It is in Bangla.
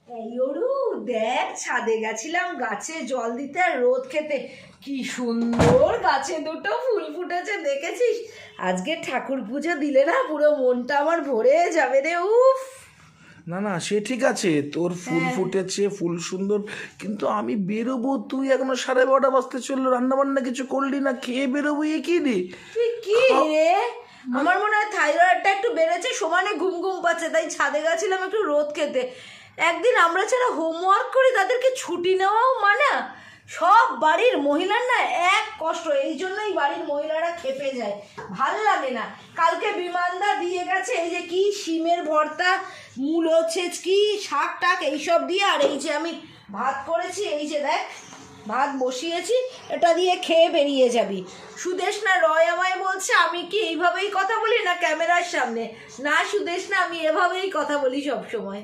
এই ওরু দেখ, ছাদে গেছিলাম গাছে জল দিতে আর রোদ খেতে, কি সুন্দর গাছে দুটো ফুল ফুটেছে দেখেছিস? আজকে ঠাকুর পুজো দিলে না পুরো মনটা আমার ভরে যাবে রে। উফ, না না, সে ঠিক আছে, তোর ফুল ফুটেছে, ফুল সুন্দর, কিন্তু আমি বেরোবো, তুই এখনো 12:30 বাজতে চললো, রান্না বান্না কিছু করলি না, খেয়ে বেরোবো, এ কি রে? তুই কি রে? আমার মনে হয় থাইরয়েডটা একটু বেড়েছে, সমানে ঘুম ঘুম পাচ্ছে, তাই ছাদে গেছিলাম একটু রোদ খেতে। একদিন আমরা যারা হোমওয়ার্ক করি তাদেরকে ছুটি নেওয়াও মানা। সব বাড়ির মহিলার না এক কষ্ট, এই জন্যই বাড়ির মহিলারা খেপে যায়, ভাল লাগে না। কালকে বিমানদা দিয়ে গেছে এই যে কি শিমের ভর্তা, মূলো ছেচকি, শাক টাক এইসব দিয়ে, আর এই যে আমি ভাত করেছি, এই যে দেখ ভাত বসিয়েছি, এটা দিয়ে খেয়ে বেরিয়ে যাবি। সুদেশ না রয় আমায় বলছে আমি কি এইভাবেই কথা বলি না ক্যামেরার সামনে? না সুদেশ না, আমি এভাবেই কথা বলি সব সময়।